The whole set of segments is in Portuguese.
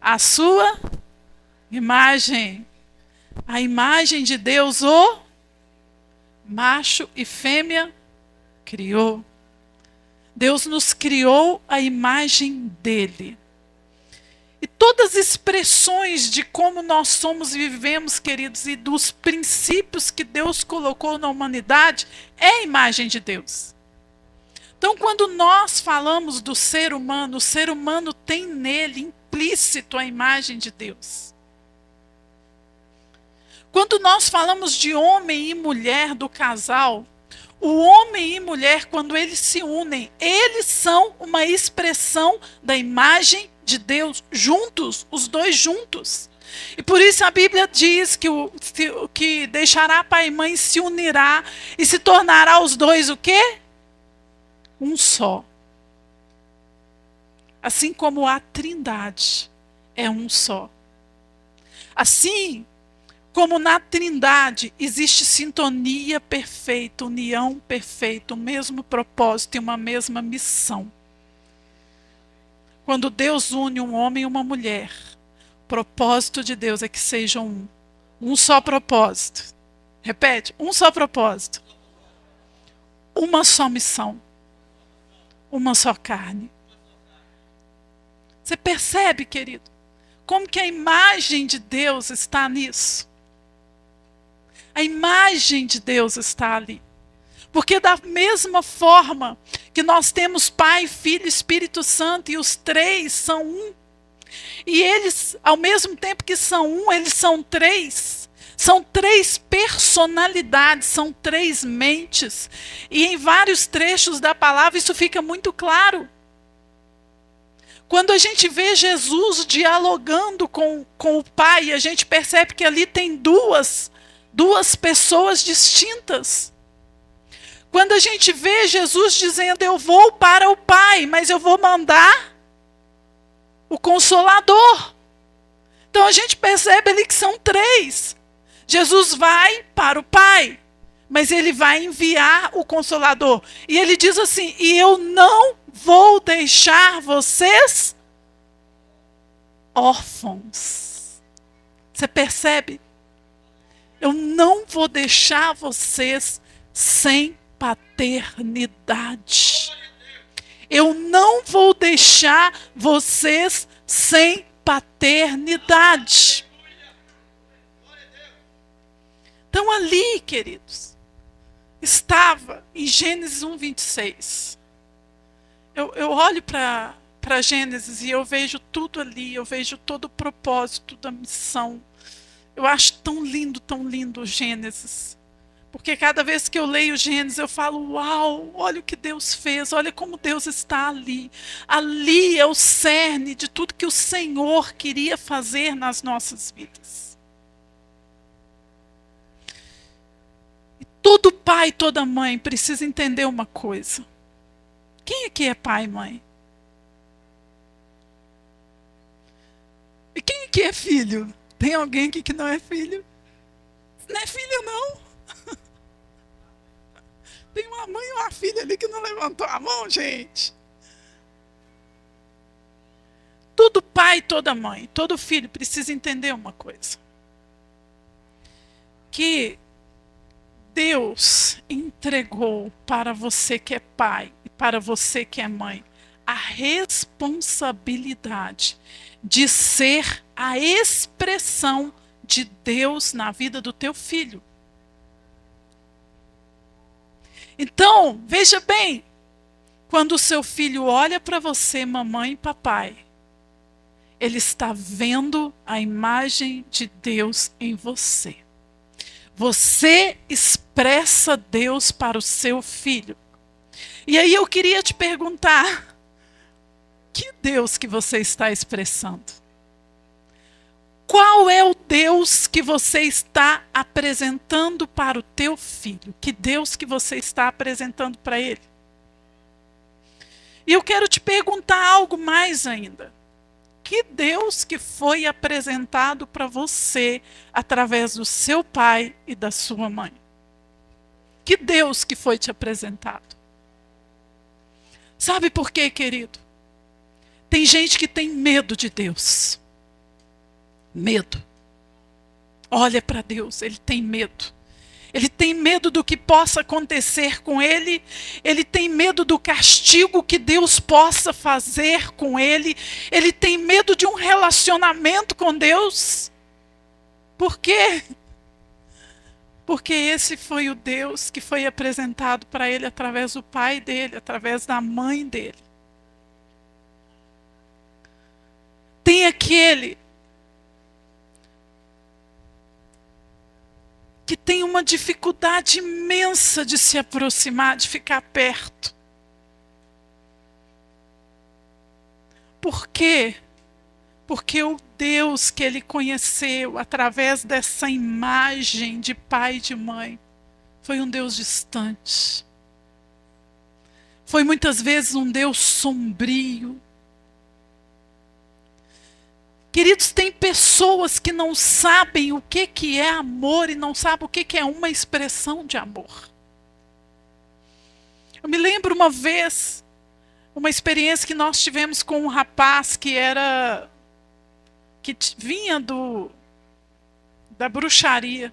a sua imagem. A imagem de Deus, o macho e fêmea, criou. Deus nos criou a imagem dele. E todas as expressões de como nós somos e vivemos, queridos, e dos princípios que Deus colocou na humanidade, é a imagem de Deus. Então, quando nós falamos do ser humano, o ser humano tem nele implícito a imagem de Deus. Quando nós falamos de homem e mulher, do casal, o homem e mulher, quando eles se unem, eles são uma expressão da imagem de Deus, juntos, os dois juntos. E por isso a Bíblia diz que deixará pai e mãe, se unirá e se tornará os dois o quê? Um só. Assim como a Trindade é um só. Assim como na Trindade existe sintonia perfeita, união perfeita, o mesmo propósito e uma mesma missão. Quando Deus une um homem e uma mulher, o propósito de Deus é que sejam um. Um só propósito. Repete, um só propósito. Uma só missão. Uma só carne. Você percebe, querido, como que a imagem de Deus está nisso? A imagem de Deus está ali. Porque da mesma forma que nós temos Pai, Filho e Espírito Santo, e os três são um, e eles, ao mesmo tempo que são um, eles são três personalidades, são três mentes. E em vários trechos da palavra isso fica muito claro. Quando a gente vê Jesus dialogando com o Pai, a gente percebe que ali tem duas pessoas distintas. Quando a gente vê Jesus dizendo, eu vou para o Pai, mas eu vou mandar o Consolador. Então a gente percebe ali que são três. Jesus vai para o Pai, mas ele vai enviar o Consolador. E ele diz assim, e eu não vou deixar vocês órfãos. Você percebe? Eu não vou deixar vocês sem paternidade. Eu não vou deixar vocês sem paternidade. Então ali, queridos, estava em Gênesis 1:26. Eu olho para Gênesis e eu vejo tudo ali, eu vejo todo o propósito da missão. Eu acho tão lindo Gênesis. Porque cada vez que eu leio Gênesis, eu falo, uau, olha o que Deus fez, olha como Deus está ali. Ali é o cerne de tudo que o Senhor queria fazer nas nossas vidas. E todo pai, toda mãe precisa entender uma coisa. Quem aqui é pai e mãe? E quem aqui é filho? Tem alguém aqui que não é filho? Não é filho, não. Tem uma mãe e uma filha ali que não levantou a mão, gente. Todo pai, toda mãe, todo filho precisa entender uma coisa. Que Deus entregou para você que é pai e para você que é mãe a responsabilidade de ser a expressão de Deus na vida do teu filho. Então, veja bem, quando o seu filho olha para você, mamãe e papai, ele está vendo a imagem de Deus em você. Você expressa Deus para o seu filho. E aí eu queria te perguntar, que Deus que você está expressando? Qual é o Deus que você está apresentando para o teu filho? Que Deus que você está apresentando para ele? E eu quero te perguntar algo mais ainda. Que Deus que foi apresentado para você através do seu pai e da sua mãe? Que Deus que foi te apresentado? Sabe por quê, querido? Tem gente que tem medo de Deus. Medo. Olha para Deus, ele tem medo. Ele tem medo do que possa acontecer com ele. Ele tem medo do castigo que Deus possa fazer com ele. Ele tem medo de um relacionamento com Deus. Por quê? Porque esse foi o Deus que foi apresentado para ele através do pai dele, através da mãe dele. Tem aquele que tem uma dificuldade imensa de se aproximar, de ficar perto. Por quê? Porque o Deus que ele conheceu através dessa imagem de pai e de mãe foi um Deus distante. Foi muitas vezes um Deus sombrio. Queridos, tem pessoas que não sabem o que é amor e não sabem o que é uma expressão de amor. Eu me lembro uma vez, uma experiência que nós tivemos com um rapaz que vinha da bruxaria.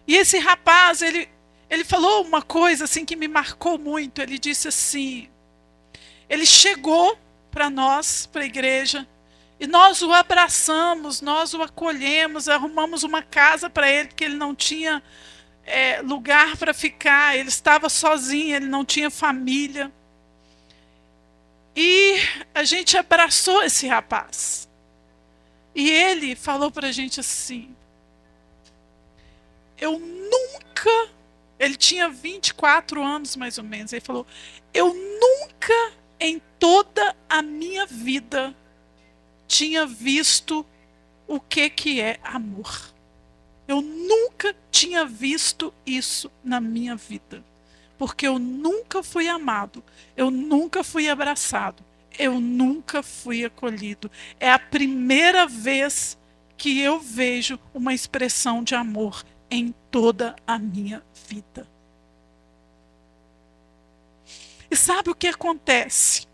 E esse rapaz, ele falou uma coisa assim que me marcou muito. Ele disse assim, ele chegou para nós, para a igreja, e nós o abraçamos, nós o acolhemos, arrumamos uma casa para ele, porque ele não tinha lugar para ficar, ele estava sozinho, ele não tinha família. E a gente abraçou esse rapaz. E ele falou para a gente assim, ele tinha 24 anos mais ou menos, ele falou, eu nunca em toda a minha vida tinha visto o que é amor. Eu nunca tinha visto isso na minha vida. Porque eu nunca fui amado, eu nunca fui abraçado, eu nunca fui acolhido. É a primeira vez que eu vejo uma expressão de amor em toda a minha vida. E sabe o que acontece?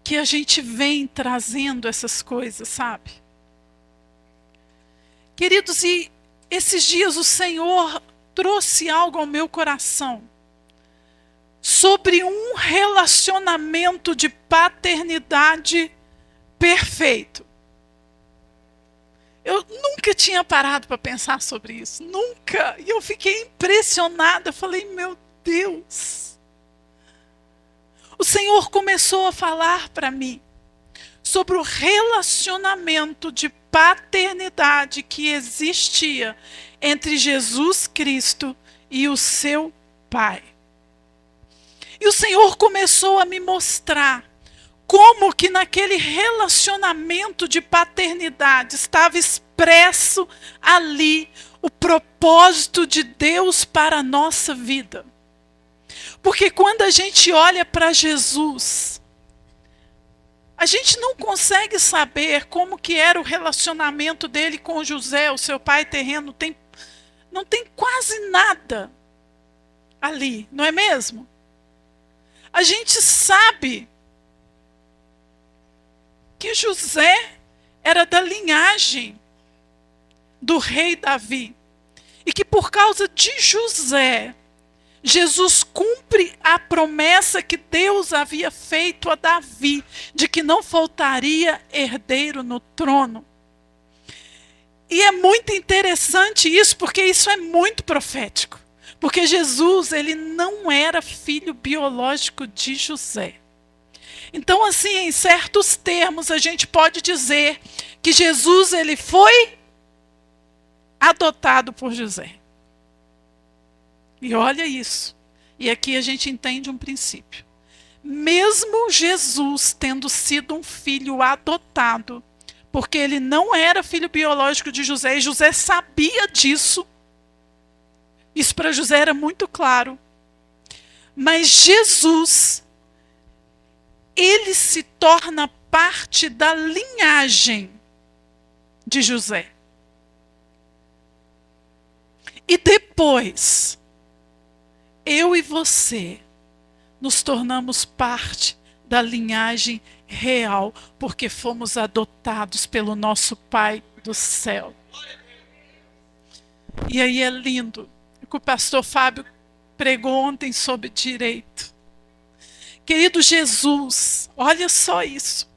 Que a gente vem trazendo essas coisas, sabe? Queridos, e esses dias o Senhor trouxe algo ao meu coração sobre um relacionamento de paternidade perfeito. Eu nunca tinha parado para pensar sobre isso, nunca. E eu fiquei impressionada, falei, meu Deus. O Senhor começou a falar para mim sobre o relacionamento de paternidade que existia entre Jesus Cristo e o seu Pai. E o Senhor começou a me mostrar como que naquele relacionamento de paternidade estava expresso ali o propósito de Deus para a nossa vida. Porque quando a gente olha para Jesus, a gente não consegue saber como que era o relacionamento dele com José, o seu pai terreno. Não tem quase nada ali, não é mesmo? A gente sabe que José era da linhagem do rei Davi. E que por causa de José, Jesus cumpre a promessa que Deus havia feito a Davi, de que não faltaria herdeiro no trono. E é muito interessante isso, porque isso é muito profético. Porque Jesus, ele não era filho biológico de José. Então, assim, em certos termos, a gente pode dizer que Jesus, ele foi adotado por José. E olha isso. E aqui a gente entende um princípio. Mesmo Jesus tendo sido um filho adotado, porque ele não era filho biológico de José, e José sabia disso. Isso para José era muito claro. Mas Jesus, ele se torna parte da linhagem de José. E depois, eu e você nos tornamos parte da linhagem real, porque fomos adotados pelo nosso Pai do céu. E aí é lindo que o pastor Fábio pregou ontem sobre direito. Querido Jesus, olha só isso.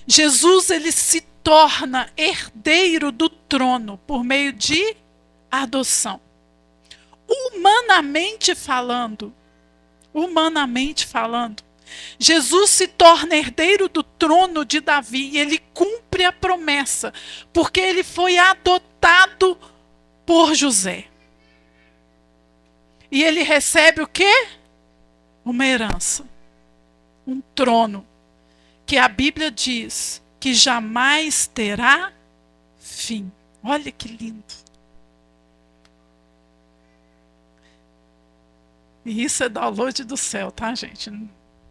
Jesus, ele se torna herdeiro do trono por meio de adoção. Humanamente falando, Jesus se torna herdeiro do trono de Davi e ele cumpre a promessa, porque ele foi adotado por José. E ele recebe o quê? Uma herança, um trono, que a Bíblia diz que jamais terá fim. Olha que lindo. E isso é download do céu, tá, gente?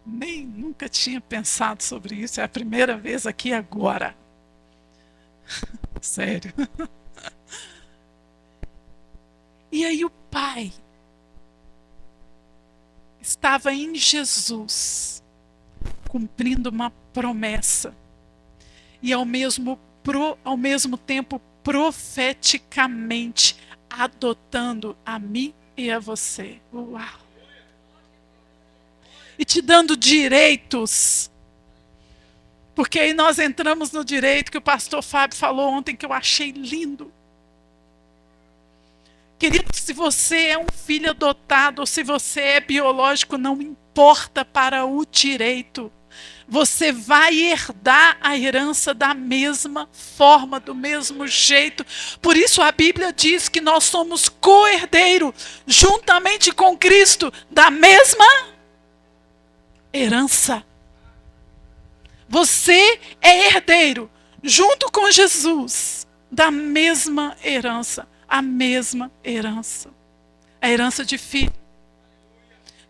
Nunca tinha pensado sobre isso. É a primeira vez aqui agora. Sério. E aí o Pai estava em Jesus, cumprindo uma promessa. E ao mesmo tempo, profeticamente, adotando a mim e a você. Uau! E te dando direitos. Porque aí nós entramos no direito que o pastor Fábio falou ontem, que eu achei lindo. Querido, se você é um filho adotado ou se você é biológico, não importa para o direito. Você vai herdar a herança da mesma forma, do mesmo jeito. Por isso a Bíblia diz que nós somos co-herdeiro, juntamente com Cristo, da mesma herança. Você é herdeiro, junto com Jesus, da mesma herança. A mesma herança. A herança de filho.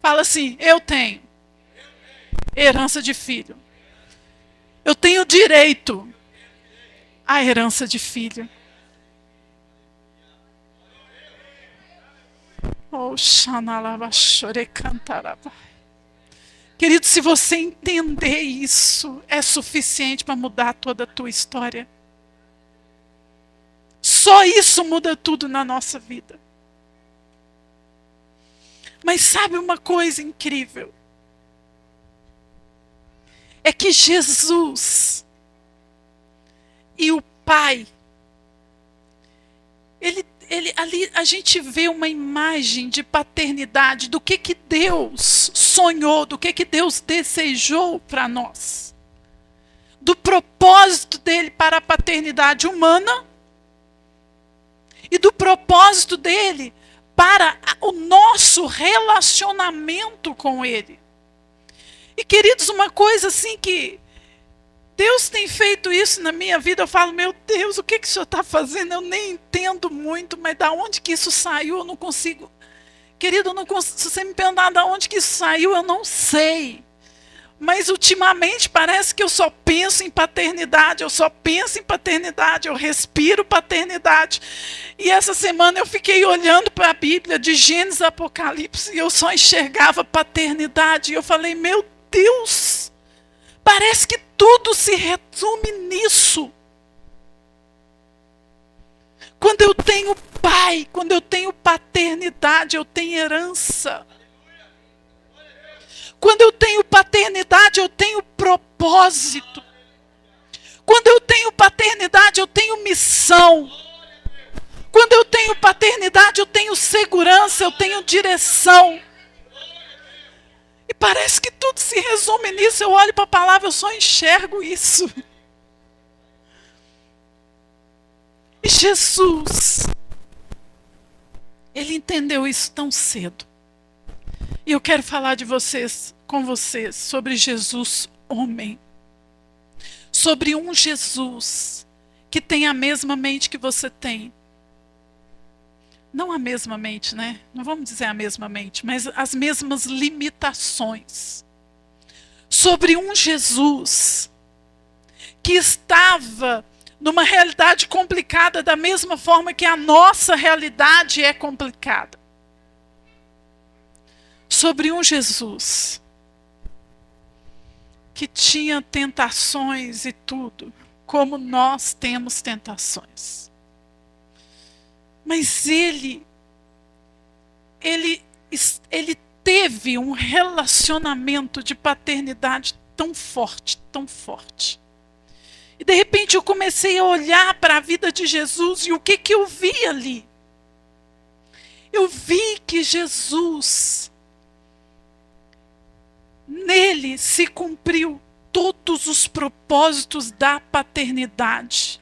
Fala assim, eu tenho herança de filho. Eu tenho direito à herança de filho. Oh, querido, se você entender isso, é suficiente para mudar toda a tua história. Só isso muda tudo na nossa vida. Mas sabe uma coisa incrível? É que Jesus e o Pai, ali a gente vê uma imagem de paternidade, do que Deus sonhou, do que Deus desejou para nós. Do propósito dele para a paternidade humana e do propósito dele para o nosso relacionamento com ele. E queridos, uma coisa assim que Deus tem feito isso na minha vida, eu falo, meu Deus, o que o Senhor está fazendo? Eu nem entendo muito, mas da onde que isso saiu, eu não consigo. Querido, eu não consigo, se você me perguntar da onde que isso saiu, eu não sei. Mas ultimamente parece que eu só penso em paternidade, eu respiro paternidade. E essa semana eu fiquei olhando para a Bíblia de Gênesis e Apocalipse e eu só enxergava paternidade. E eu falei, meu Deus, parece que tudo se resume nisso. Quando eu tenho pai, quando eu tenho paternidade, eu tenho herança. Quando eu tenho paternidade, eu tenho propósito. Quando eu tenho paternidade, eu tenho missão. Quando eu tenho paternidade, eu tenho segurança, eu tenho direção. E parece que tudo se resume nisso. Eu olho para a palavra, eu só enxergo isso. E Jesus, ele entendeu isso tão cedo. E eu quero falar com vocês, sobre Jesus homem. Sobre um Jesus que tem a mesma mente que você tem. Não a mesma mente, né? Não vamos dizer a mesma mente, mas as mesmas limitações. Sobre um Jesus que estava numa realidade complicada da mesma forma que a nossa realidade é complicada. Sobre um Jesus que tinha tentações e tudo, como nós temos tentações. Mas ele teve um relacionamento de paternidade tão forte, tão forte. E de repente eu comecei a olhar para a vida de Jesus e o que eu vi ali? Eu vi que Jesus, nele se cumpriu todos os propósitos da paternidade.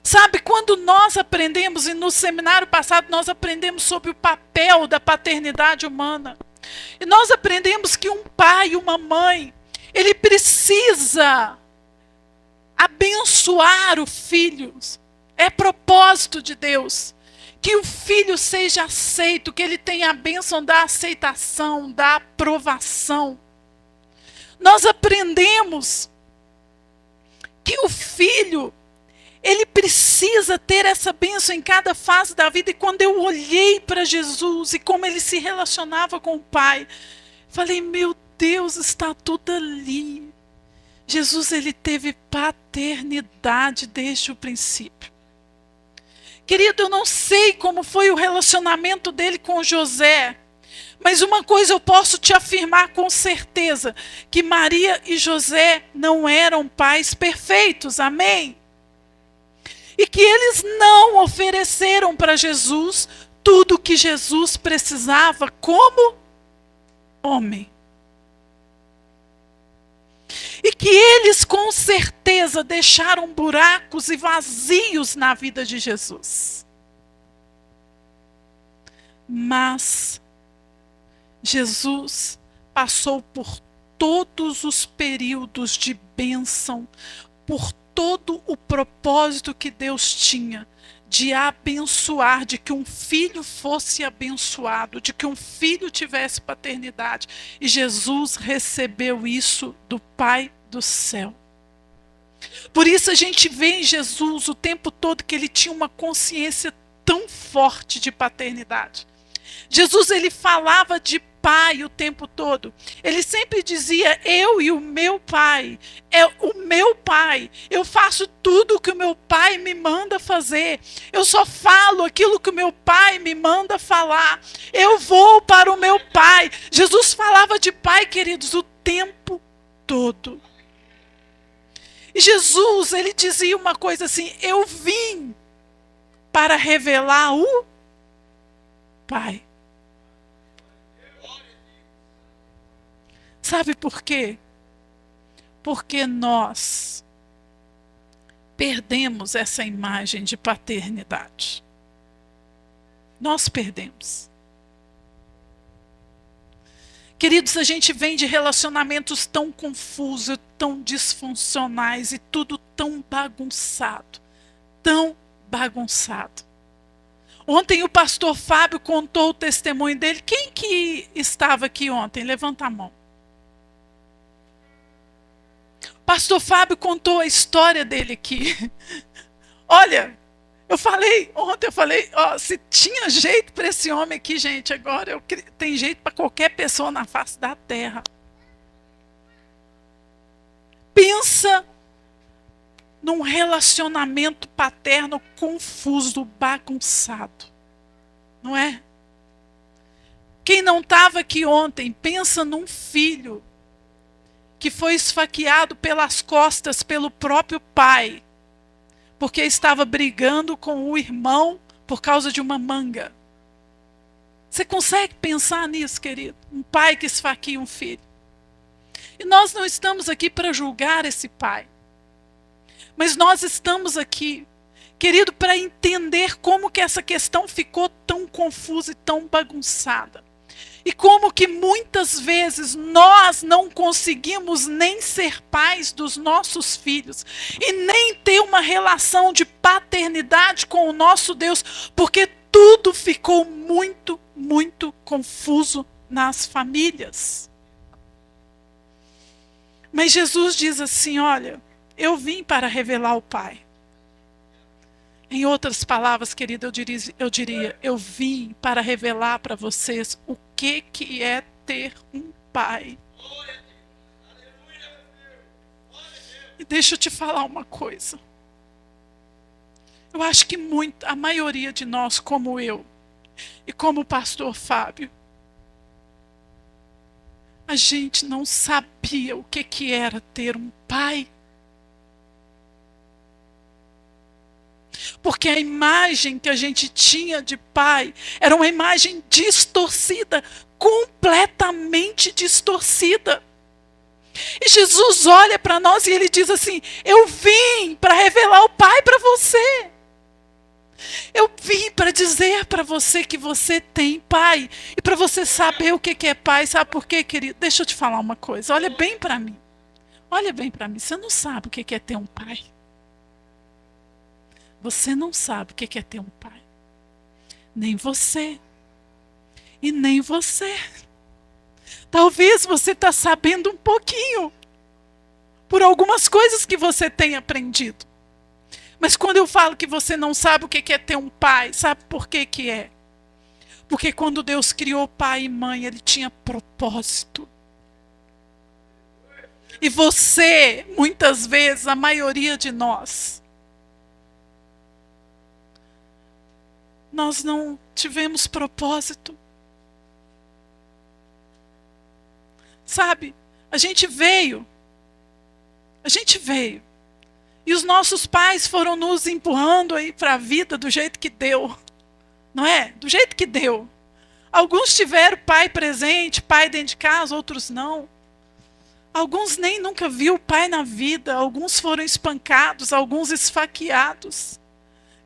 Sabe, quando nós aprendemos, e no seminário passado nós aprendemos sobre o papel da paternidade humana, e nós aprendemos que um pai e uma mãe, ele precisa abençoar o filho, é propósito de Deus, que o filho seja aceito, que ele tenha a bênção da aceitação, da aprovação. Nós aprendemos que o filho, ele precisa ter essa bênção em cada fase da vida. E quando eu olhei para Jesus e como ele se relacionava com o Pai, falei, meu Deus, está tudo ali. Jesus, ele teve paternidade desde o princípio. Querido, eu não sei como foi o relacionamento dele com José, mas uma coisa eu posso te afirmar com certeza, que Maria e José não eram pais perfeitos, amém? E que eles não ofereceram para Jesus tudo o que Jesus precisava como homem. E que eles com certeza deixaram buracos e vazios na vida de Jesus. Mas Jesus passou por todos os períodos de bênção, por todo o propósito que Deus tinha de abençoar, de que um filho fosse abençoado, de que um filho tivesse paternidade. E Jesus recebeu isso do Pai do céu. Por isso a gente vê em Jesus o tempo todo que ele tinha uma consciência tão forte de paternidade. Jesus, ele falava de pai o tempo todo. Ele sempre dizia, eu e o meu pai, é o meu pai. Eu faço tudo o que o meu pai me manda fazer. Eu só falo aquilo que o meu pai me manda falar. Eu vou para o meu pai. Jesus falava de pai, queridos, o tempo todo. E Jesus, ele dizia uma coisa assim, eu vim para revelar o Pai. Sabe por quê? Porque nós perdemos essa imagem de paternidade. Nós perdemos. Queridos, a gente vem de relacionamentos tão confusos, tão disfuncionais e tudo tão bagunçado. Tão bagunçado. Ontem o pastor Fábio contou o testemunho dele. Quem que estava aqui ontem? Levanta a mão. O pastor Fábio contou a história dele aqui. Olha, ontem eu falei, ó, se tinha jeito para esse homem aqui, gente, agora tem jeito para qualquer pessoa na face da terra. Pensa num relacionamento paterno confuso, bagunçado. Não é? Quem não estava aqui ontem, pensa num filho que foi esfaqueado pelas costas pelo próprio pai, porque estava brigando com o irmão por causa de uma manga. Você consegue pensar nisso, querido? Um pai que esfaqueia um filho. E nós não estamos aqui para julgar esse pai. Mas nós estamos aqui, querido, para entender como que essa questão ficou tão confusa e tão bagunçada. E como que muitas vezes nós não conseguimos nem ser pais dos nossos filhos. E nem ter uma relação de paternidade com o nosso Deus. Porque tudo ficou muito, muito confuso nas famílias. Mas Jesus diz assim, olha, eu vim para revelar o Pai. Em outras palavras, querido, eu diria, eu vim para revelar para vocês o que é ter um pai. E deixa eu te falar uma coisa. Eu acho que a maioria de nós, como eu, e como o pastor Fábio, a gente não sabia o que era ter um pai. Porque a imagem que a gente tinha de pai era uma imagem distorcida, completamente distorcida. E Jesus olha para nós e ele diz assim: eu vim para revelar o Pai para você. Eu vim para dizer para você que você tem pai. E para você saber o que é pai. Sabe por quê, querido? Deixa eu te falar uma coisa. Olha bem para mim. Olha bem para mim. Você não sabe o que é ter um pai. Você não sabe o que é ter um pai. Nem você. E nem você. Talvez você está sabendo um pouquinho. Por algumas coisas que você tem aprendido. Mas quando eu falo que você não sabe o que é ter um pai, sabe por que que é? Porque quando Deus criou pai e mãe, Ele tinha propósito. E você, muitas vezes, a maioria de nós não tivemos propósito. Sabe, a gente veio. E os nossos pais foram nos empurrando aí para a vida do jeito que deu. Não é? Do jeito que deu. Alguns tiveram pai presente, pai dentro de casa, outros não. Alguns nem nunca viu o pai na vida. Alguns foram espancados, alguns esfaqueados.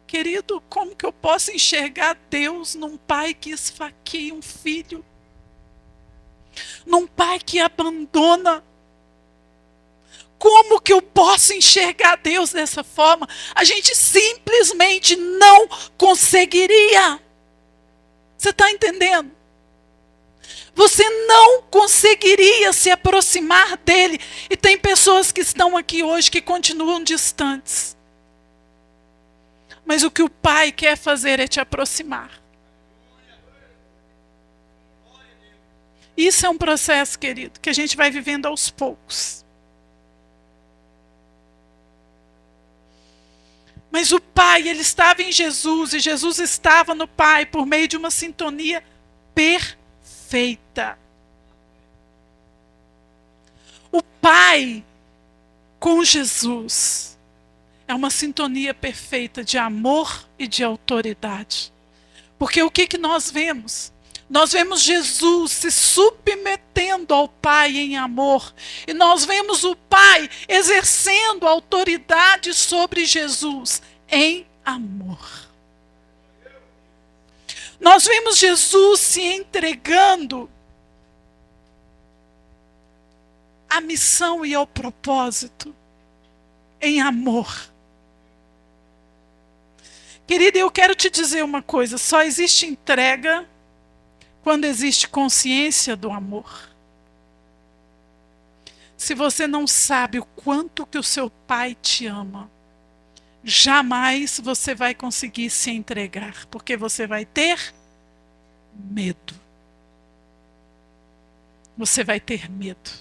Querido, como que eu posso enxergar Deus num pai que esfaqueia um filho? Num pai que abandona? Como que eu posso enxergar Deus dessa forma? A gente simplesmente não conseguiria. Você está entendendo? Você não conseguiria se aproximar dele. E tem pessoas que estão aqui hoje que continuam distantes. Mas o que o Pai quer fazer é te aproximar. Isso é um processo, querido, que a gente vai vivendo aos poucos. Mas o Pai, ele estava em Jesus, e Jesus estava no Pai por meio de uma sintonia perfeita. O Pai com Jesus é uma sintonia perfeita de amor e de autoridade. Porque o que nós vemos? Nós vemos Jesus se submetendo ao Pai em amor. E nós vemos o Pai exercendo autoridade sobre Jesus em amor. Nós vemos Jesus se entregando à missão e ao propósito em amor. Querida, eu quero te dizer uma coisa. Só existe entrega quando existe consciência do amor. Se você não sabe o quanto que o seu pai te ama, jamais você vai conseguir se entregar, porque você vai ter medo. Você vai ter medo.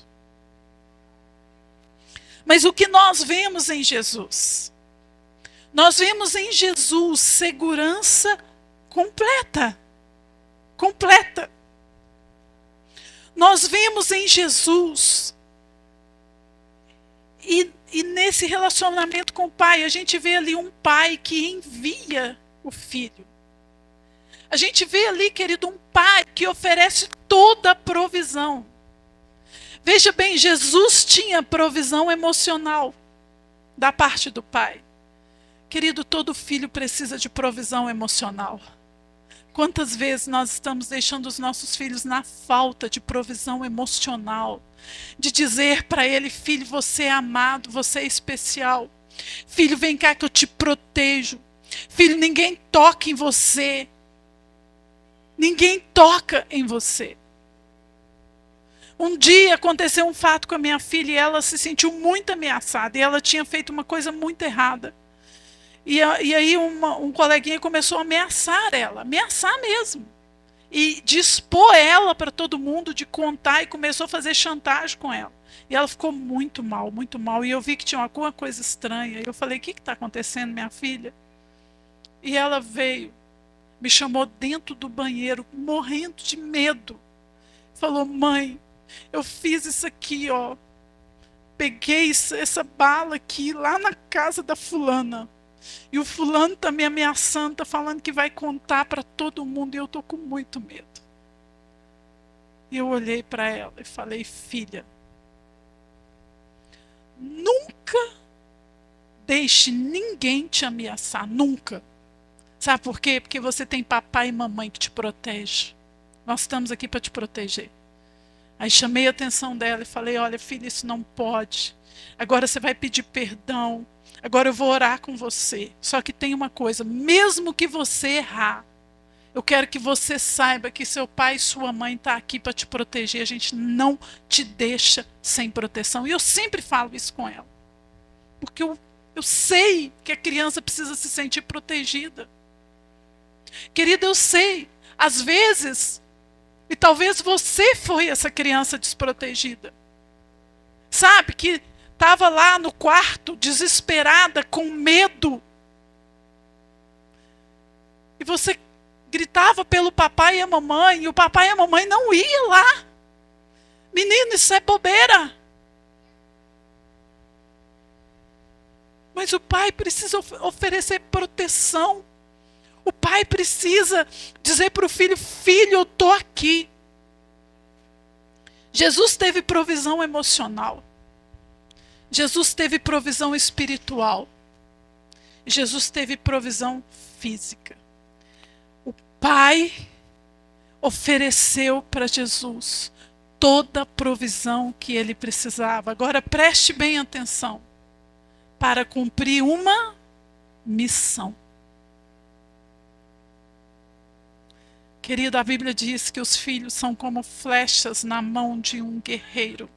Mas o que nós vemos em Jesus? Nós vemos em Jesus segurança completa. Completa. Nós vemos em Jesus e nesse relacionamento com o Pai, a gente vê ali um Pai que envia o Filho. A gente vê ali, querido, um Pai que oferece toda a provisão. Veja bem, Jesus tinha provisão emocional da parte do Pai. Querido, todo filho precisa de provisão emocional. Quantas vezes nós estamos deixando os nossos filhos na falta de provisão emocional? De dizer para ele: filho, você é amado, você é especial. Filho, vem cá que eu te protejo. Filho, ninguém toca em você. Ninguém toca em você. Um dia aconteceu um fato com a minha filha e ela se sentiu muito ameaçada. E ela tinha feito uma coisa muito errada. E aí um coleguinha começou a ameaçar ela, ameaçar mesmo. e de expor ela para todo mundo, de contar, e começou a fazer chantagem com ela. E ela ficou muito mal, muito mal. E eu vi que tinha alguma coisa estranha. E eu falei, o que está acontecendo, minha filha? E ela veio, me chamou dentro do banheiro, morrendo de medo. Falou, mãe, eu fiz isso aqui, ó. Peguei essa bala aqui, lá na casa da fulana. E o fulano tá me ameaçando, tá falando que vai contar para todo mundo. E eu tô com muito medo. E eu olhei para ela e falei, filha, nunca deixe ninguém te ameaçar, nunca. Sabe por quê? Porque você tem papai e mamãe que te protegem. Nós estamos aqui para te proteger. Aí chamei a atenção dela e falei, olha, filha, isso não pode. Agora você vai pedir perdão. Agora eu vou orar com você. Só que tem uma coisa, mesmo que você errar, eu quero que você saiba que seu pai e sua mãe estão aqui para te proteger. A gente não te deixa sem proteção. E eu sempre falo isso com ela. Porque eu sei que a criança precisa se sentir protegida. Querida, eu sei. Às vezes, e talvez você foi essa criança desprotegida. Sabe, que estava lá no quarto, desesperada, com medo. E você gritava pelo papai e a mamãe, e o papai e a mamãe não iam lá. Menino, isso é bobeira. Mas o pai precisa oferecer proteção. O pai precisa dizer para o filho, filho, eu estou aqui. Jesus teve provisão emocional. Jesus teve provisão espiritual. Jesus teve provisão física. O pai ofereceu para Jesus toda a provisão que ele precisava. Agora preste bem atenção. Para cumprir uma missão. Querida, a Bíblia diz que os filhos são como flechas na mão de um guerreiro.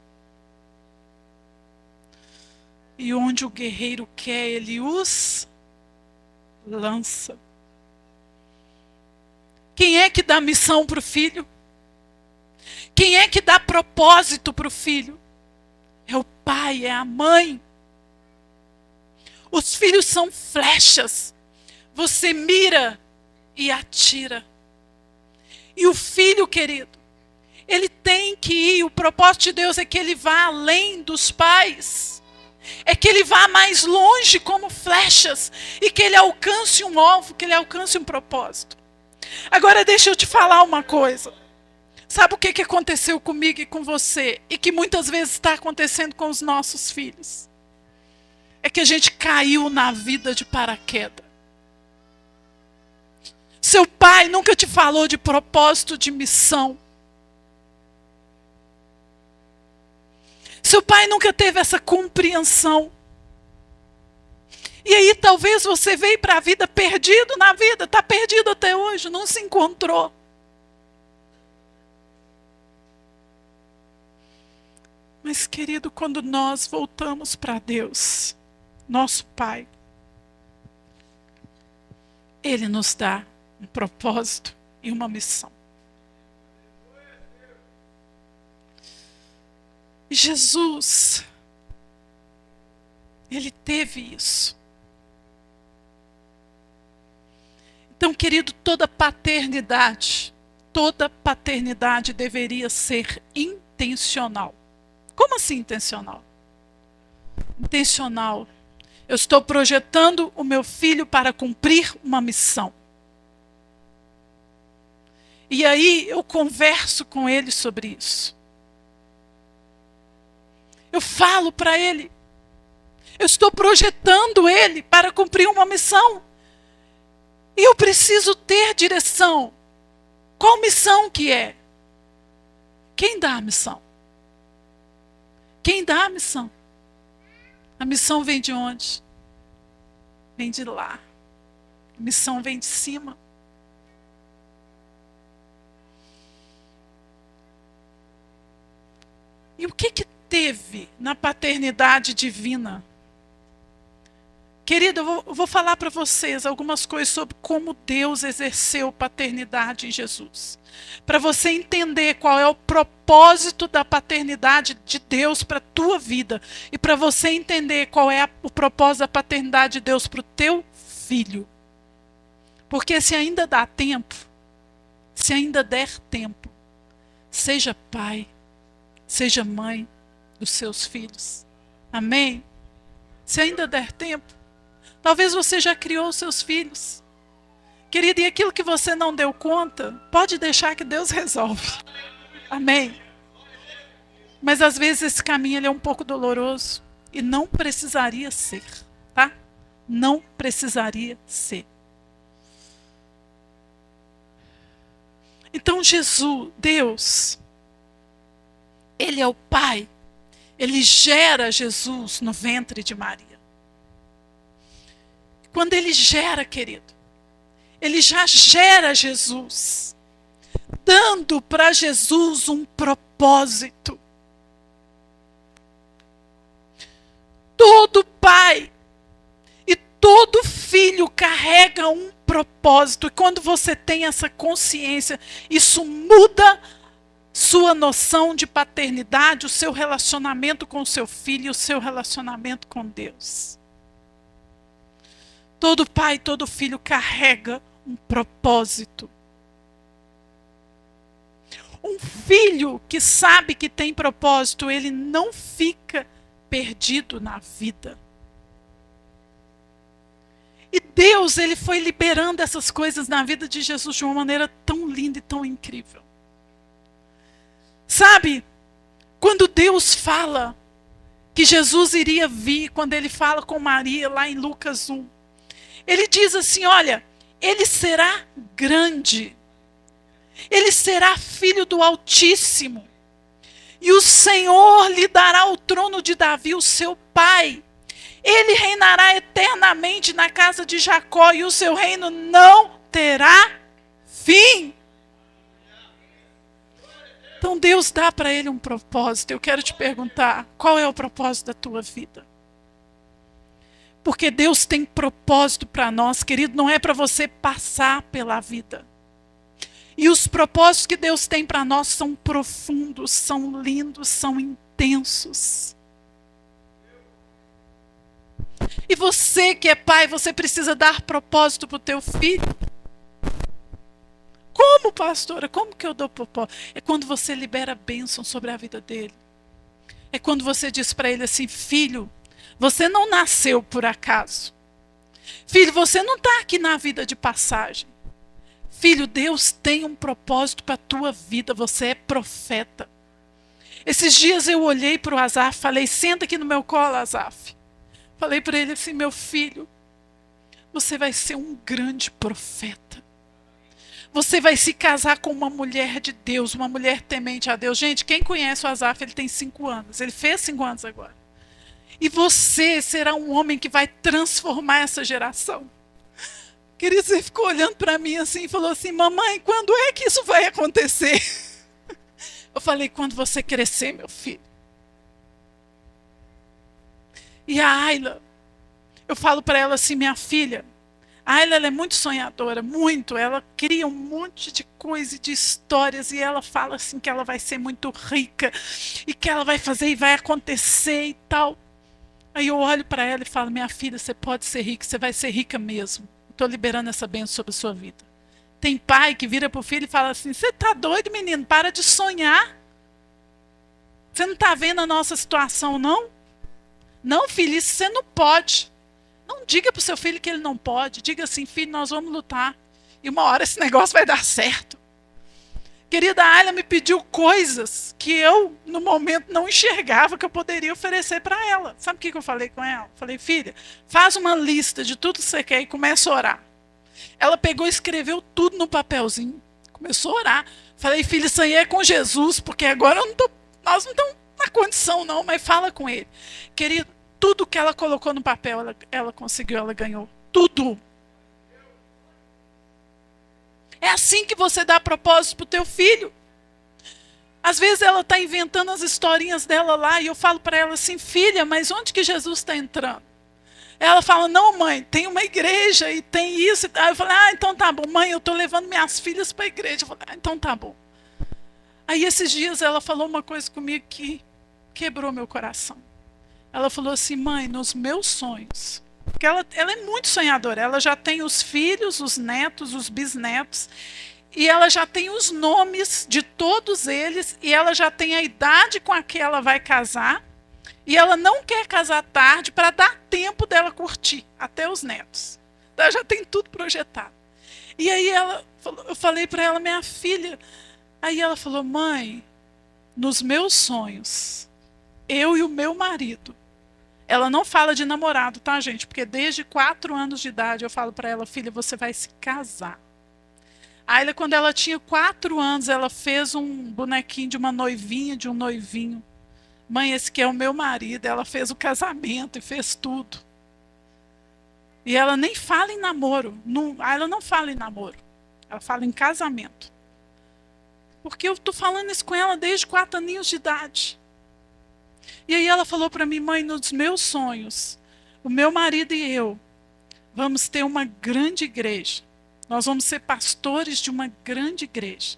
E onde o guerreiro quer, ele os lança. Quem é que dá missão para o filho? Quem é que dá propósito para o filho? É o pai, é a mãe. Os filhos são flechas. Você mira e atira. E o filho, querido, ele tem que ir. O propósito de Deus é que ele vá além dos pais. É que ele vá mais longe como flechas. E que ele alcance um alvo, que ele alcance um propósito. Agora deixa eu te falar uma coisa. Sabe o que aconteceu comigo e com você? E que muitas vezes está acontecendo com os nossos filhos? É que a gente caiu na vida de paraquedas. Seu pai nunca te falou de propósito, de missão. Seu pai nunca teve essa compreensão. E aí talvez você veio para a vida perdido na vida, está perdido até hoje, não se encontrou. Mas, querido, quando nós voltamos para Deus, nosso Pai, Ele nos dá um propósito e uma missão. E Jesus, Ele teve isso. Então, querido, toda paternidade deveria ser intencional. Como assim intencional? Intencional. Eu estou projetando o meu filho para cumprir uma missão. E aí eu converso com ele sobre isso. Eu falo para ele. Eu estou projetando ele para cumprir uma missão. E eu preciso ter direção. Qual missão que é? Quem dá a missão? Quem dá a missão? A missão vem de onde? Vem de lá. A missão vem de cima. E o que teve na paternidade divina Querida, eu vou falar para vocês algumas coisas sobre como Deus exerceu paternidade em Jesus. Para você entender qual é o propósito da paternidade de Deus para a tua vida. E para você entender qual é o propósito da paternidade de Deus para o teu filho. Porque se ainda dá tempo, se ainda der tempo, seja pai, seja mãe dos seus filhos. Amém? Se ainda der tempo. Talvez você já criou os seus filhos. Querida, e aquilo que você não deu conta, pode deixar que Deus resolve. Amém? Mas às vezes esse caminho ele é um pouco doloroso. E não precisaria ser. Tá? Não precisaria ser. Então Jesus, Deus, Ele é o Pai. Ele gera Jesus no ventre de Maria. Quando Ele gera, querido, Ele já gera Jesus, dando para Jesus um propósito. Todo pai e todo filho carrega um propósito. E quando você tem essa consciência, isso muda sua noção de paternidade, o seu relacionamento com o seu filho, o seu relacionamento com Deus. Todo pai, todo filho carrega um propósito. Um filho que sabe que tem propósito, ele não fica perdido na vida. E Deus, ele foi liberando essas coisas na vida de Jesus de uma maneira tão linda e tão incrível. Sabe, quando Deus fala que Jesus iria vir, quando ele fala com Maria lá em Lucas 1, ele diz assim, olha, ele será grande, ele será filho do Altíssimo, e o Senhor lhe dará o trono de Davi, o seu pai. Ele reinará eternamente na casa de Jacó, e o seu reino não terá fim. Então Deus dá para ele um propósito. Eu quero te perguntar, qual é o propósito da tua vida? Porque Deus tem propósito para nós, querido, não é para você passar pela vida. E os propósitos que Deus tem para nós são profundos, são lindos, são intensos. E você que é pai, você precisa dar propósito para o teu filho. Como, pastora? Como que eu dou propósito? É quando você libera bênção sobre a vida dele. É quando você diz para ele assim, filho, você não nasceu por acaso. Filho, você não está aqui na vida de passagem. Filho, Deus tem um propósito para a tua vida, você é profeta. Esses dias eu olhei para o Azaf, falei, senta aqui no meu colo, Azaf. Falei para ele assim, meu filho, você vai ser um grande profeta. Você vai se casar com uma mulher de Deus, uma mulher temente a Deus. Gente, quem conhece o Azaf, ele tem 5 anos. Ele fez 5 anos agora. E você será um homem que vai transformar essa geração. Querido, você ficou olhando para mim assim e falou assim, mamãe, quando é que isso vai acontecer? Eu falei, quando você crescer, meu filho. E a Ayla, eu falo para ela assim, minha filha, a Ayla ela é muito sonhadora, muito. Ela cria um monte de coisa, de histórias, e ela fala assim que ela vai ser muito rica, e que ela vai fazer e vai acontecer e tal. Aí eu olho para ela e falo, minha filha, você pode ser rica, você vai ser rica mesmo. Estou liberando essa bênção sobre a sua vida. Tem pai que vira para o filho e fala assim, você está doido, menino? Para de sonhar. Você não está vendo a nossa situação, não? Não, filho, isso você não pode. Não diga para o seu filho que ele não pode. Diga assim, filho, nós vamos lutar. E uma hora esse negócio vai dar certo. Querida, a Ayla me pediu coisas que eu, no momento, não enxergava que eu poderia oferecer para ela. Sabe o que eu falei com ela? Falei, filha, faz uma lista de tudo que você quer e começa a orar. Ela pegou e escreveu tudo no papelzinho. Começou a orar. Falei, filha, isso aí é com Jesus, porque agora nós não estamos na condição não, mas fala com ele. Querido, tudo que ela colocou no papel, ela conseguiu, ela ganhou. Tudo. É assim que você dá propósito para o teu filho. Às vezes ela está inventando as historinhas dela lá e eu falo para ela assim, filha, mas onde que Jesus está entrando? Ela fala, não, mãe, tem uma igreja e tem isso. Aí eu falei, então tá bom, mãe, eu estou levando minhas filhas para a igreja. Eu falei, então tá bom. Aí esses dias ela falou uma coisa comigo que quebrou meu coração. Ela falou assim, mãe, nos meus sonhos, porque ela é muito sonhadora, ela já tem os filhos, os netos, os bisnetos, e ela já tem os nomes de todos eles, e ela já tem a idade com a que ela vai casar, e ela não quer casar tarde para dar tempo dela curtir, até os netos. Então, ela já tem tudo projetado. E aí eu falei para ela, minha filha, aí ela falou, mãe, nos meus sonhos, eu e o meu marido, ela não fala de namorado, tá, gente? Porque desde 4 anos de idade eu falo para ela, filha, você vai se casar. Aí, quando ela tinha 4 anos, ela fez um bonequinho de uma noivinha, de um noivinho. Mãe, esse que é o meu marido. Ela fez o casamento e fez tudo. E ela nem fala em namoro. Ela não fala em namoro. Ela fala em casamento. Porque eu estou falando isso com ela desde 4 aninhos de idade. E aí ela falou para mim, mãe, nos meus sonhos, o meu marido e eu vamos ter uma grande igreja. Nós vamos ser pastores de uma grande igreja.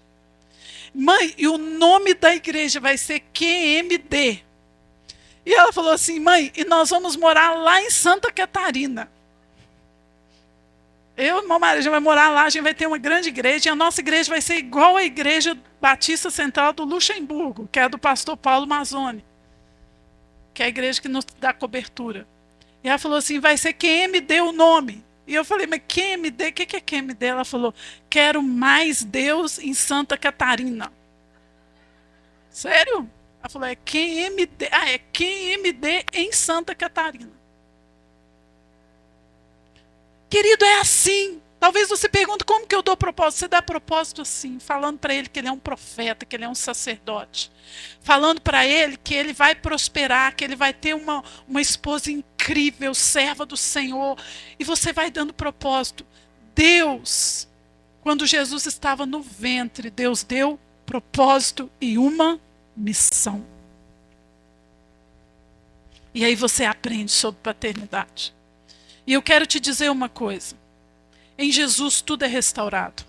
Mãe, e o nome da igreja vai ser QMD. E ela falou assim, mãe, e nós vamos morar lá em Santa Catarina. Eu e meu marido, a gente vai morar lá, a gente vai ter uma grande igreja, e a nossa igreja vai ser igual à igreja Batista Central do Luxemburgo, que é do pastor Paulo Mazzoni, que é a igreja que nos dá cobertura. E ela falou assim, vai ser QMD o nome. E eu falei, mas QMD, o que é QMD? Ela falou, quero mais Deus em Santa Catarina. Sério? Ela falou, é QMD. É QMD em Santa Catarina. Querido, é assim. Talvez você pergunte, como que eu dou propósito? Você dá propósito assim, falando para ele que ele é um profeta, que ele é um sacerdote. Falando para ele que ele vai prosperar, que ele vai ter uma esposa incrível, serva do Senhor. E você vai dando propósito. Deus, quando Jesus estava no ventre, Deus deu propósito e uma missão. E aí você aprende sobre paternidade. E eu quero te dizer uma coisa. Em Jesus tudo é restaurado.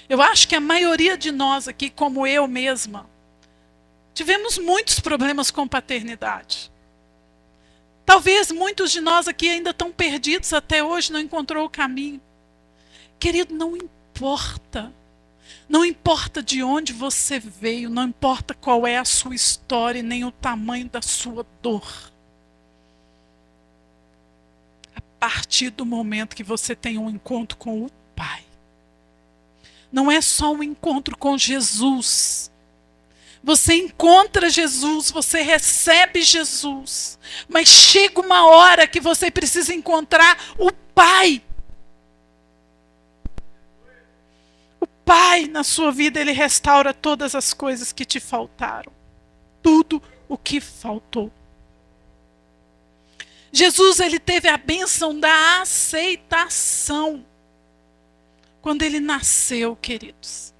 Eu acho que a maioria de nós aqui, como eu mesma, tivemos muitos problemas com paternidade. Talvez muitos de nós aqui ainda estão perdidos até hoje, não encontrou o caminho. Querido, não importa. Não importa de onde você veio, não importa qual é a sua história, nem o tamanho da sua dor. A partir do momento que você tem um encontro com o Pai. Não é só um encontro com Jesus. Você encontra Jesus, você recebe Jesus. Mas chega uma hora que você precisa encontrar o Pai. O Pai na sua vida, Ele restaura todas as coisas que te faltaram. Tudo o que faltou. Jesus, ele teve a bênção da aceitação. Quando ele nasceu, queridos,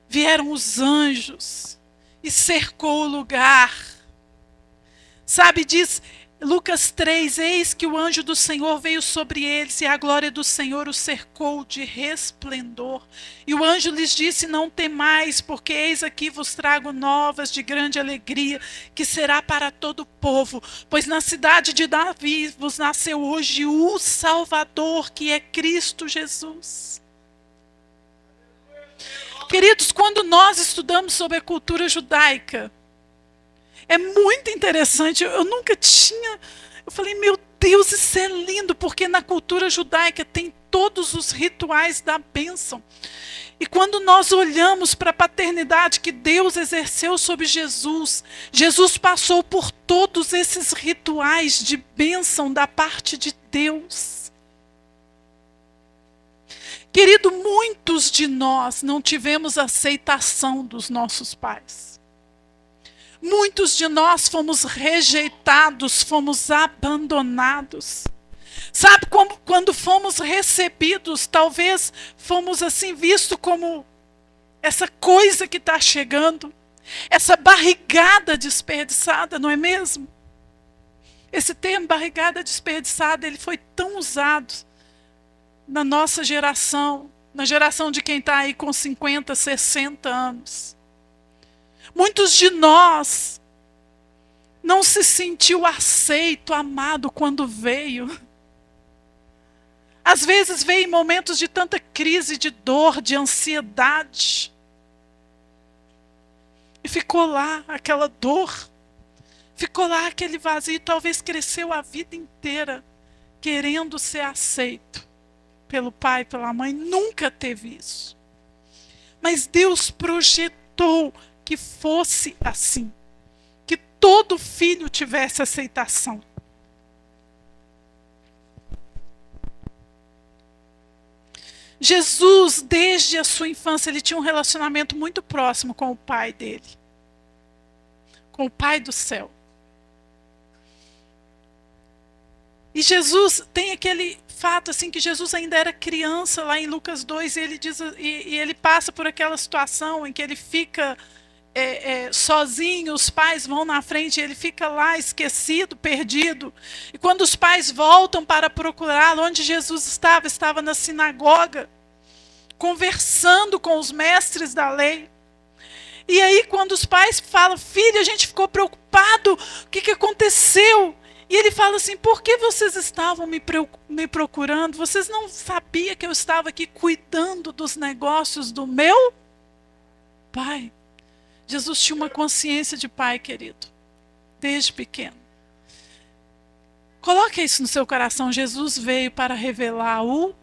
vieram os anjos e cercou o lugar. Sabe, diz Lucas 3, eis que o anjo do Senhor veio sobre eles e a glória do Senhor os cercou de resplendor. E o anjo lhes disse, não temais, porque eis aqui vos trago novas de grande alegria, que será para todo o povo. Pois na cidade de Davi vos nasceu hoje o Salvador, que é Cristo Jesus. Queridos, quando nós estudamos sobre a cultura judaica, é muito interessante, eu nunca tinha... Eu falei, meu Deus, isso é lindo, porque na cultura judaica tem todos os rituais da bênção. E quando nós olhamos para a paternidade que Deus exerceu sobre Jesus, Jesus passou por todos esses rituais de bênção da parte de Deus. Querido, muitos de nós não tivemos aceitação dos nossos pais. Muitos de nós fomos rejeitados, fomos abandonados. Sabe, quando fomos recebidos, talvez fomos assim vistos como essa coisa que está chegando, essa barrigada desperdiçada, não é mesmo? Esse termo barrigada desperdiçada, ele foi tão usado na nossa geração, na geração de quem está aí com 50, 60 anos. Muitos de nós não se sentiu aceito, amado quando veio. Às vezes veio em momentos de tanta crise, de dor, de ansiedade. E ficou lá aquela dor. Ficou lá aquele vazio. Talvez cresceu a vida inteira querendo ser aceito pelo pai, pela mãe. Nunca teve isso. Mas Deus projetou que fosse assim. Que todo filho tivesse aceitação. Jesus, desde a sua infância, ele tinha um relacionamento muito próximo com o pai dele. Com o pai do céu. E Jesus tem aquele fato assim que Jesus ainda era criança lá em Lucas 2 e ele diz e ele passa por aquela situação em que ele fica sozinho, os pais vão na frente, ele fica lá esquecido, perdido. E quando os pais voltam para procurá-lo, onde Jesus estava na sinagoga, conversando com os mestres da lei. E aí quando os pais falam, filho, a gente ficou preocupado, o que aconteceu? E ele fala assim, por que vocês estavam me procurando? Vocês não sabiam que eu estava aqui cuidando dos negócios do meu pai? Jesus tinha uma consciência de pai, querido, desde pequeno. Coloque isso no seu coração. Jesus veio para revelar o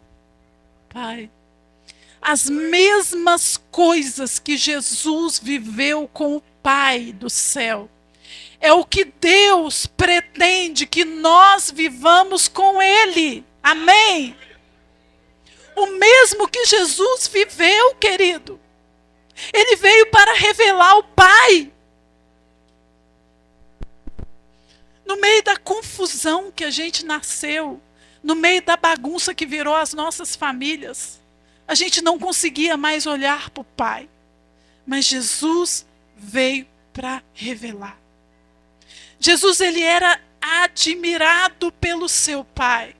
Pai. As mesmas coisas que Jesus viveu com o Pai do céu. É o que Deus pretende que nós vivamos com Ele. Amém? O mesmo que Jesus viveu, querido. Ele veio para revelar o Pai. No meio da confusão que a gente nasceu, no meio da bagunça que virou as nossas famílias, a gente não conseguia mais olhar para o Pai. Mas Jesus veio para revelar. Jesus, ele era admirado pelo seu Pai.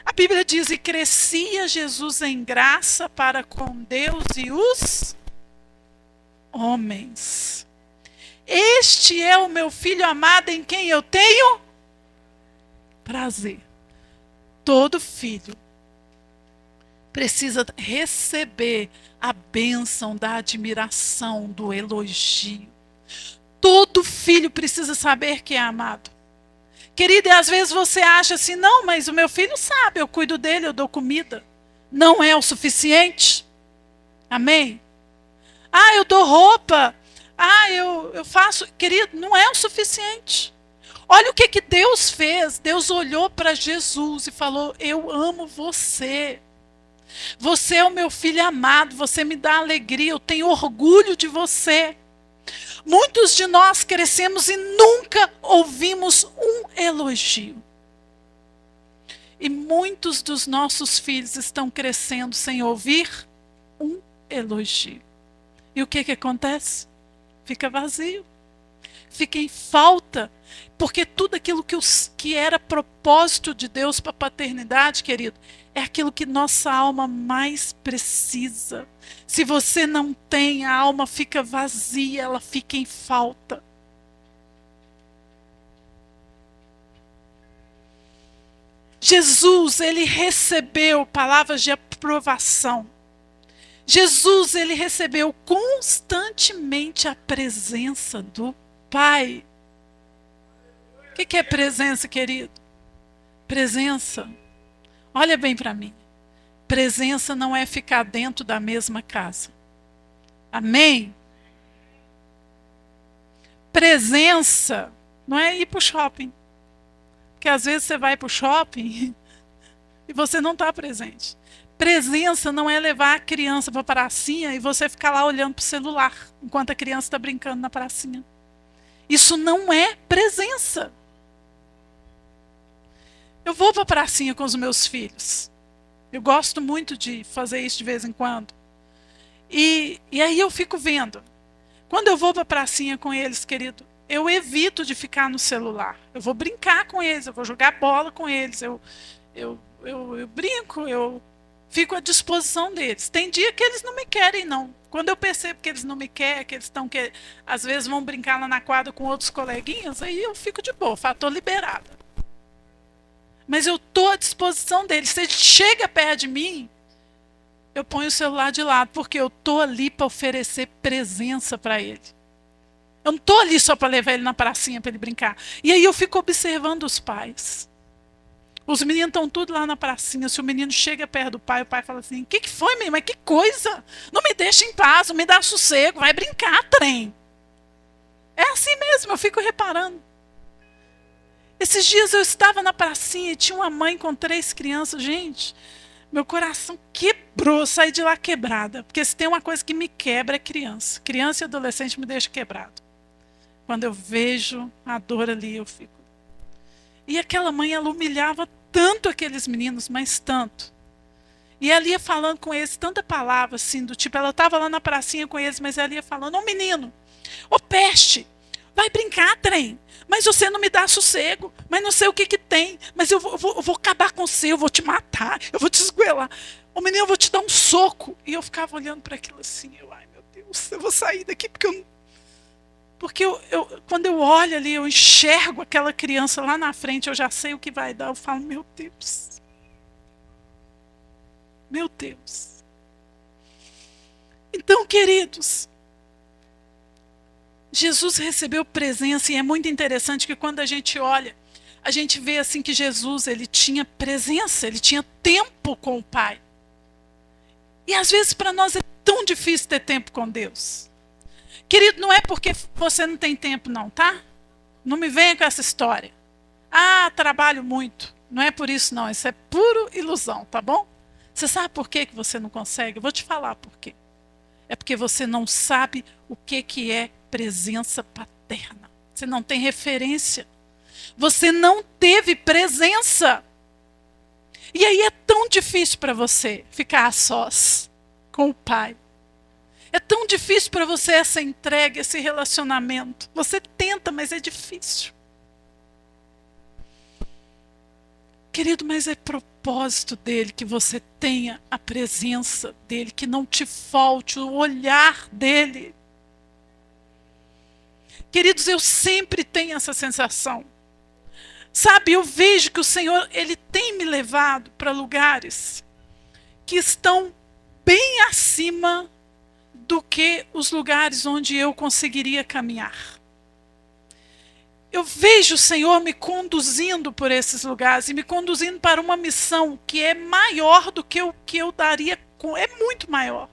A Bíblia diz, e crescia Jesus em graça para com Deus e os homens. Este é o meu filho amado em quem eu tenho prazer. Todo filho precisa receber a bênção da admiração, do elogio. Todo filho precisa saber que é amado. Querida, e às vezes você acha assim, não, mas o meu filho sabe, eu cuido dele, eu dou comida. Não é o suficiente? Amém? Ah, eu dou roupa. Ah, eu faço. Querido, não é o suficiente. Olha o que Deus fez. Deus olhou para Jesus e falou, eu amo você. Você é o meu filho amado, você me dá alegria, eu tenho orgulho de você. Muitos de nós crescemos e nunca ouvimos um elogio. E muitos dos nossos filhos estão crescendo sem ouvir um elogio. E o que acontece? Fica vazio. Fica em falta. Porque tudo aquilo que era propósito de Deus para a paternidade, querido, é aquilo que nossa alma mais precisa. Se você não tem, a alma fica vazia, ela fica em falta. Jesus, ele recebeu palavras de aprovação. Jesus, ele recebeu constantemente a presença do Pai. O que é presença, querido? Presença. Olha bem para mim. Presença não é ficar dentro da mesma casa. Amém? Presença não é ir para o shopping. Porque às vezes você vai para o shopping e você não está presente. Presença não é levar a criança para a pracinha e você ficar lá olhando para o celular enquanto a criança está brincando na pracinha. Isso não é presença. Eu vou para a pracinha com os meus filhos. Eu gosto muito de fazer isso de vez em quando. E aí eu fico vendo. Quando eu vou para a pracinha com eles, querido, eu evito de ficar no celular. Eu vou brincar com eles, eu vou jogar bola com eles, eu brinco, eu fico à disposição deles. Tem dia que eles não me querem, não. Quando eu percebo que eles não me querem, que eles estão que às vezes vão brincar lá na quadra com outros coleguinhas, aí eu fico de boa, falo, tô liberada. Mas eu tô à disposição deles. Se ele chega perto de mim, eu ponho o celular de lado, porque eu tô ali para oferecer presença para ele. Eu não tô ali só para levar ele na pracinha para ele brincar. E aí eu fico observando os pais. Os meninos estão tudo lá na pracinha. Se o menino chega perto do pai, o pai fala assim: que foi, menino? Mas que coisa? Não me deixa em paz, não me dá sossego, vai brincar, trem. É assim mesmo, eu fico reparando. Esses dias eu estava na pracinha e tinha uma mãe com 3 crianças. Gente, meu coração quebrou, eu saí de lá quebrada. Porque se tem uma coisa que me quebra é criança. Criança e adolescente me deixa quebrado. Quando eu vejo a dor ali, eu fico. E aquela mãe, ela humilhava tanto aqueles meninos, mas tanto. E ela ia falando com eles tanta palavra, assim, do tipo, ela estava lá na pracinha com eles, mas ela ia falando: ô menino, ô peste, vai brincar, trem. Mas você não me dá sossego, mas não sei o que que tem, mas eu vou acabar com você, eu vou te matar, eu vou te esgoelar. Ô menino, eu vou te dar um soco. E eu ficava olhando para aquilo assim, ai meu Deus, eu vou sair daqui porque eu não... Porque quando eu olho ali, eu enxergo aquela criança lá na frente, eu já sei o que vai dar. Eu falo, meu Deus. Meu Deus. Então, queridos, Jesus recebeu presença e é muito interessante que quando a gente olha, a gente vê assim que Jesus, ele tinha presença, ele tinha tempo com o Pai. E às vezes para nós é tão difícil ter tempo com Deus. Querido, não é porque você não tem tempo não, tá? Não me venha com essa história. Ah, trabalho muito. Não é por isso não, isso é puro ilusão, tá bom? Você sabe por que você não consegue? Eu vou te falar por quê. É porque você não sabe o que é presença paterna. Você não tem referência. Você não teve presença. E aí é tão difícil para você ficar a sós com o Pai. É tão difícil para você essa entrega, esse relacionamento. Você tenta, mas é difícil. Querido, mas é propósito dele que você tenha a presença dele, que não te falte o olhar dele. Queridos, eu sempre tenho essa sensação. Sabe, eu vejo que o Senhor, ele tem me levado para lugares que estão bem acima do que os lugares onde eu conseguiria caminhar. Eu vejo o Senhor me conduzindo por esses lugares e me conduzindo para uma missão que é maior do que o que eu daria, é muito maior.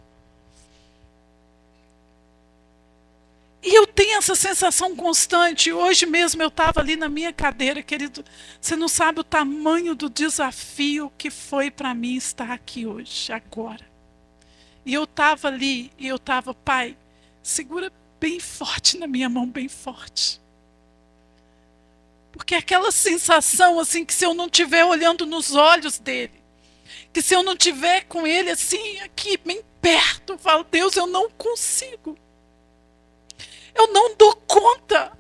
E eu tenho essa sensação constante. Hoje mesmo eu estava ali na minha cadeira, querido. Você não sabe o tamanho do desafio que foi para mim estar aqui hoje, agora. E eu estava ali, e eu estava, Pai, segura bem forte na minha mão, bem forte. Porque aquela sensação, assim, que se eu não estiver olhando nos olhos dele, que se eu não estiver com ele, assim, aqui, bem perto, eu falo, Deus, eu não consigo. Eu não dou conta.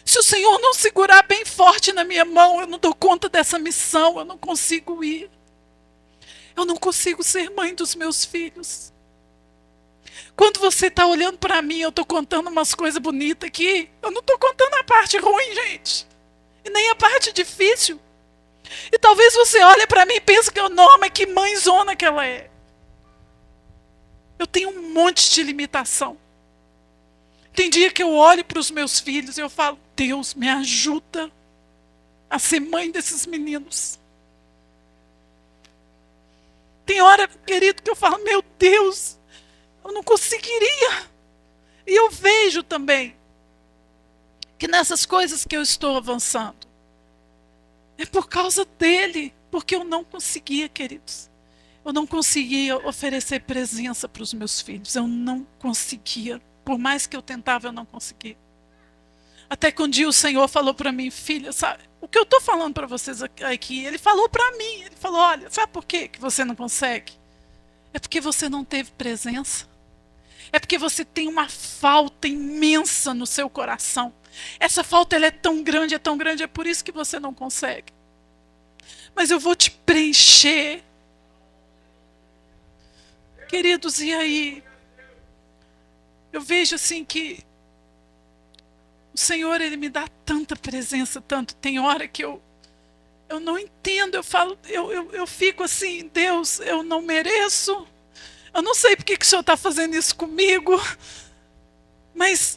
Se o Senhor não segurar bem forte na minha mão, eu não dou conta dessa missão, eu não consigo ir. Eu não consigo ser mãe dos meus filhos. Quando você está olhando para mim, eu estou contando umas coisas bonitas aqui. Eu não estou contando a parte ruim, gente. E nem a parte difícil. E talvez você olhe para mim e pense que eu não, mas que mãezona que ela é. Eu tenho um monte de limitação. Tem dia que eu olho para os meus filhos e eu falo, Deus, me ajuda a ser mãe desses meninos. Tem hora, querido, que eu falo, meu Deus, eu não conseguiria. E eu vejo também que nessas coisas que eu estou avançando, é por causa dele, porque eu não conseguia, queridos. Eu não conseguia oferecer presença para os meus filhos, eu não conseguia. Por mais que eu tentava, eu não conseguia. Até que um dia o Senhor falou para mim, filha, sabe, o que eu estou falando para vocês aqui, ele falou para mim, ele falou, olha, sabe por que você não consegue? É porque você não teve presença. É porque você tem uma falta imensa no seu coração. Essa falta ela é tão grande, é por isso que você não consegue. Mas eu vou te preencher. Queridos, e aí? Eu vejo assim que o Senhor, Ele me dá tanta presença, tanto. Tem hora que eu não entendo, eu fico assim, Deus, eu não mereço. Eu não sei porque que o Senhor está fazendo isso comigo. Mas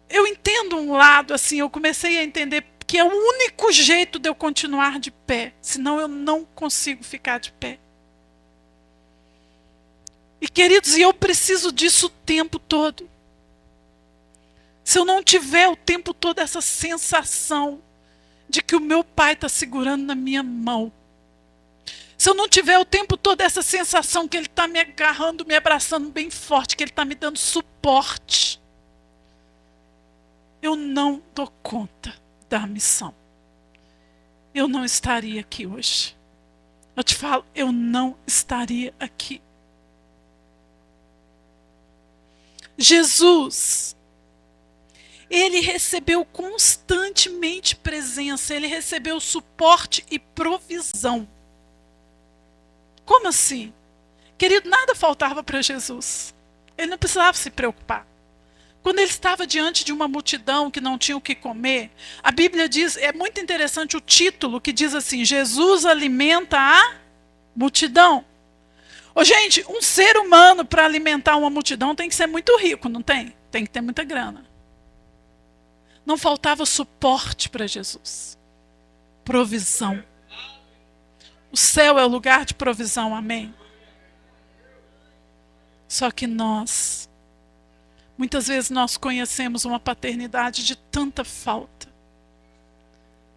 eu entendo um lado, assim, eu comecei a entender que é o único jeito de eu continuar de pé. Senão eu não consigo ficar de pé. E queridos, eu preciso disso o tempo todo. Se eu não tiver o tempo todo essa sensação de que o meu pai está segurando na minha mão. Se eu não tiver o tempo todo essa sensação que ele está me agarrando, me abraçando bem forte, que ele está me dando suporte, eu não dou conta da missão. Eu não estaria aqui hoje. Eu te falo, eu não estaria aqui. Jesus, ele recebeu constantemente presença, ele recebeu suporte e provisão. Como assim? Querido, nada faltava para Jesus. Ele não precisava se preocupar. Quando ele estava diante de uma multidão que não tinha o que comer, a Bíblia diz, é muito interessante o título que diz assim, Jesus alimenta a multidão. Ô, gente, um ser humano para alimentar uma multidão tem que ser muito rico, não tem? Tem que ter muita grana. Não faltava suporte para Jesus. Provisão. O céu é o lugar de provisão, amém? Só que muitas vezes nós conhecemos uma paternidade de tanta falta.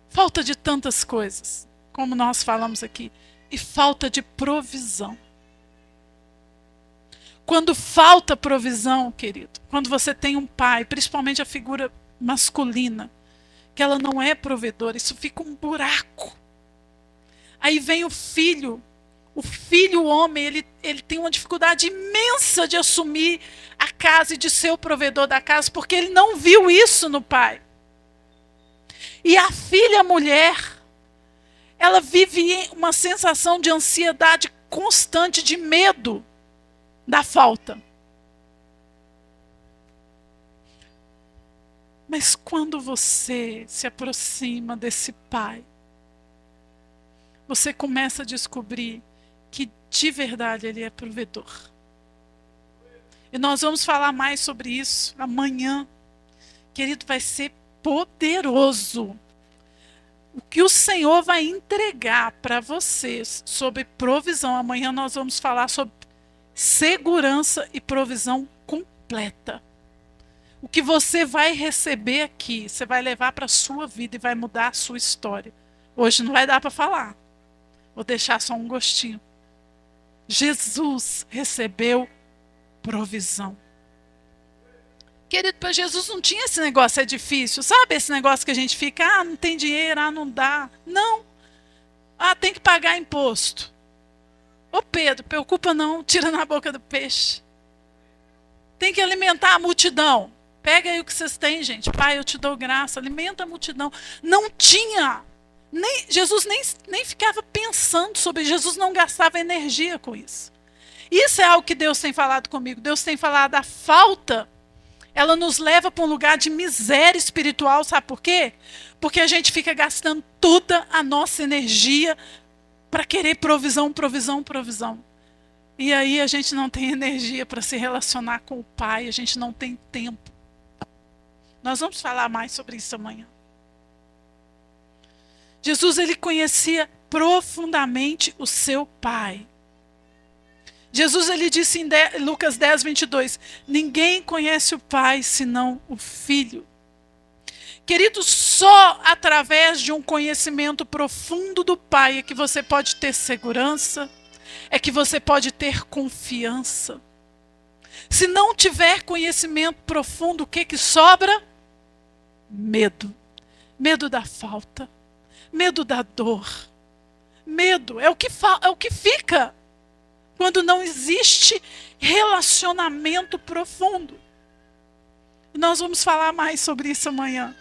Falta de tantas coisas, como nós falamos aqui. E falta de provisão. Quando falta provisão, querido, quando você tem um pai, principalmente a figura masculina, que ela não é provedora, isso fica um buraco. Aí vem o filho homem, ele tem uma dificuldade imensa de assumir a casa e de ser o provedor da casa, porque ele não viu isso no pai. E a filha mulher, ela vive uma sensação de ansiedade constante, de medo da falta. Mas quando você se aproxima desse pai, você começa a descobrir que de verdade ele é provedor. E nós vamos falar mais sobre isso amanhã. Querido, vai ser poderoso. O que o Senhor vai entregar para vocês sobre provisão. Amanhã nós vamos falar sobre segurança e provisão completa. O que você vai receber aqui, você vai levar para a sua vida e vai mudar a sua história. Hoje não vai dar para falar. Vou deixar só um gostinho. Jesus recebeu provisão. Querido, para Jesus não tinha esse negócio, é difícil. Sabe esse negócio que a gente fica, não tem dinheiro, não dá. Não. Tem que pagar imposto. Ô Pedro, preocupa não, tira na boca do peixe. Tem que alimentar a multidão. Pega aí o que vocês têm, gente. Pai, eu te dou graça, alimenta a multidão. Não tinha. Jesus nem ficava pensando sobre isso. Jesus não gastava energia com isso. Isso é algo que Deus tem falado comigo. Deus tem falado da falta. Ela nos leva para um lugar de miséria espiritual. Sabe por quê? Porque a gente fica gastando toda a nossa energia para querer provisão, provisão, provisão. E aí a gente não tem energia para se relacionar com o Pai. A gente não tem tempo. Nós vamos falar mais sobre isso amanhã. Jesus, ele conhecia profundamente o seu Pai. Jesus, ele disse em Lucas 10, 22, ninguém conhece o Pai senão o Filho. Querido, só através de um conhecimento profundo do Pai é que você pode ter segurança, é que você pode ter confiança. Se não tiver conhecimento profundo, o que sobra? Medo. Medo da falta. Medo da dor. Medo é o que fica. Quando não existe relacionamento profundo. Nós vamos falar mais sobre isso amanhã.